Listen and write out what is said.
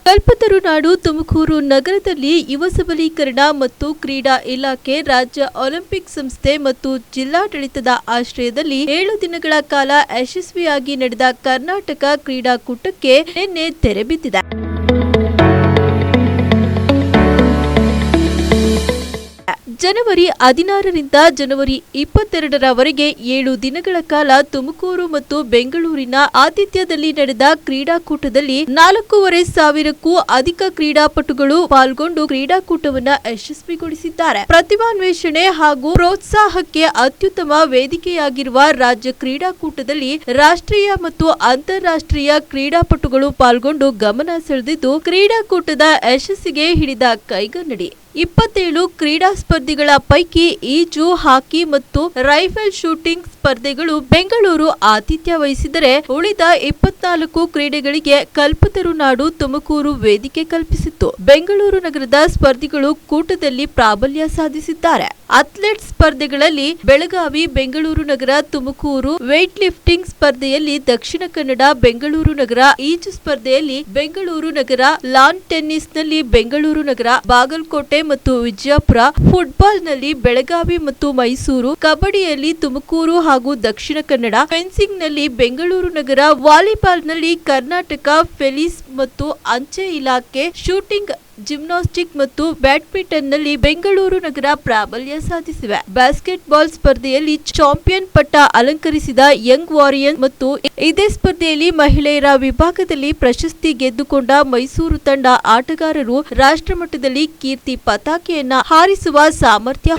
ಕಲ್ಪತರುನಾಡು ತುಮಕೂರು ನಗರದಲ್ಲಿ ಯುವ ಸಬಲೀಕರಣ ಮತ್ತು ಕ್ರೀಡಾ ಇಲಾಖೆ, ರಾಜ್ಯ ಒಲಿಂಪಿಕ್ ಸಂಸ್ಥೆ ಮತ್ತು ಜಿಲ್ಲಾಡಳಿತದ ಆಶ್ರಯದಲ್ಲಿ 7 ದಿನಗಳ ಕಾಲ ಯಶಸ್ವಿಯಾಗಿ ನಡೆದ ಕರ್ನಾಟಕ ಕ್ರೀಡಾಕೂಟಕ್ಕೆ ನಿನ್ನೆ ತೆರೆ ಬಿದ್ದಿದೆ. ಜನವರಿ 16ರಿಂದ ಜನವರಿ 22ರವರೆಗೆ 7 ದಿನಗಳ ಕಾಲ ತುಮಕೂರು ಮತ್ತು ಬೆಂಗಳೂರಿನ ಆತಿಥ್ಯದಲ್ಲಿ ನಡೆದ ಕ್ರೀಡಾಕೂಟದಲ್ಲಿ 4,500ಕ್ಕೂ ಅಧಿಕ ಕ್ರೀಡಾಪಟುಗಳು ಪಾಲ್ಗೊಂಡು ಕ್ರೀಡಾಕೂಟವನ್ನು ಯಶಸ್ವಿಗೊಳಿಸಿದ್ದಾರೆ. ಪ್ರತಿಭಾನ್ವೇಷಣೆ ಹಾಗೂ ಪ್ರೋತ್ಸಾಹಕ್ಕೆ ಅತ್ಯುತ್ತಮ ವೇದಿಕೆಯಾಗಿರುವ ರಾಜ್ಯ ಕ್ರೀಡಾಕೂಟದಲ್ಲಿ ರಾಷ್ಟ್ರೀಯ ಮತ್ತು ಅಂತಾರಾಷ್ಟ್ರೀಯ ಕ್ರೀಡಾಪಟುಗಳು ಪಾಲ್ಗೊಂಡು ಗಮನ ಸೆಳೆದಿದ್ದು, ಕ್ರೀಡಾಕೂಟದ ಯಶಸ್ಸಿಗೆ ಹಿಡಿದ ಕೈಗನ್ನಡಿ. 27 ಕ್ರೀಡಾ ಸ್ಪರ್ಧೆಗಳ ಪೈಕಿ ಈಜು, ಹಾಕಿ ಮತ್ತು ರೈಫಲ್ ಶೂಟಿಂಗ್ ಸ್ಪರ್ಧೆಗಳು ಬೆಂಗಳೂರು ಆತಿಥ್ಯ ವಹಿಸಿದರೆ, ಉಳಿದ 24 ಕ್ರೀಡೆಗಳಿಗೆ ಕಲ್ಪತರುನಾಡು ತುಮಕೂರು ವೇದಿಕೆ ಕಲ್ಪಿಸಿತ್ತು. ಬೆಂಗಳೂರು ನಗರದ ಸ್ಪರ್ಧಿಗಳು ಕೂಟದಲ್ಲಿ ಪ್ರಾಬಲ್ಯ ಸಾಧಿಸಿದ್ದಾರೆ. ಅಥ್ಲೆಟ್ಸ್ ಸ್ಪರ್ಧೆಗಳಲ್ಲಿ ಬೆಳಗಾವಿ, ಬೆಂಗಳೂರು ನಗರ, ತುಮಕೂರು ವೇಟ್ ಲಿಫ್ಟಿಂಗ್ ಸ್ಪರ್ಧೆಯಲ್ಲಿ ದಕ್ಷಿಣ ಕನ್ನಡ, ಬೆಂಗಳೂರು ನಗರ, ಈಜು ಸ್ಪರ್ಧೆಯಲ್ಲಿ ಬೆಂಗಳೂರು ನಗರ, ಲಾನ್ ಟೆನ್ನಿಸ್ನಲ್ಲಿ ಬೆಂಗಳೂರು ನಗರ, ಬಾಗಲಕೋಟೆ ಮತ್ತು ವಿಜಯಪುರ, ಫುಟ್ಬಾಲ್ನಲ್ಲಿ ಬೆಳಗಾವಿ ಮತ್ತು ಮೈಸೂರು, ಕಬಡ್ಡಿಯಲ್ಲಿ ತುಮಕೂರು ಹಾಗೂ ದಕ್ಷಿಣ ಕನ್ನಡ, ಫೆನ್ಸಿಂಗ್ನಲ್ಲಿ ಬೆಂಗಳೂರು ನಗರ, ವಾಲಿಬಾಲ್ನಲ್ಲಿ ಕರ್ನಾಟಕ, ಪೊಲೀಸ್ ಮತ್ತು ಅಂಚೆ ಇಲಾಖೆ, ಶೂಟಿಂಗ್, ಜಿಮ್ನಾಸ್ಟಿಕ್ ಮತ್ತು ಬ್ಯಾಡ್ಮಿಂಟನ್ನಲ್ಲಿ ಬೆಂಗಳೂರು ನಗರ ಪ್ರಾಬಲ್ಯ ಸಾಧಿಸಿವೆ. ಬಾಸ್ಕೆಟ್ಬಾಲ್ ಸ್ಪರ್ಧೆಯಲ್ಲಿ ಚಾಂಪಿಯನ್ ಪಟ್ಟ ಅಲಂಕರಿಸಿದ ಯಂಗ್ ವಾರಿಯರ್ಸ್ ಮತ್ತು ಇದೇ ಸ್ಪರ್ಧೆಯಲ್ಲಿ ಮಹಿಳೆಯರ ವಿಭಾಗದಲ್ಲಿ ಪ್ರಶಸ್ತಿ ಗೆದ್ದುಕೊಂಡ ಮೈಸೂರು ತಂಡ ಆಟಗಾರರು ರಾಷ್ಟ್ರಮಟ್ಟದಲ್ಲಿ ಕೀರ್ತಿ ಪತಾಕೆಯನ್ನ ಹಾರಿಸುವ ಸಾಮರ್ಥ್ಯ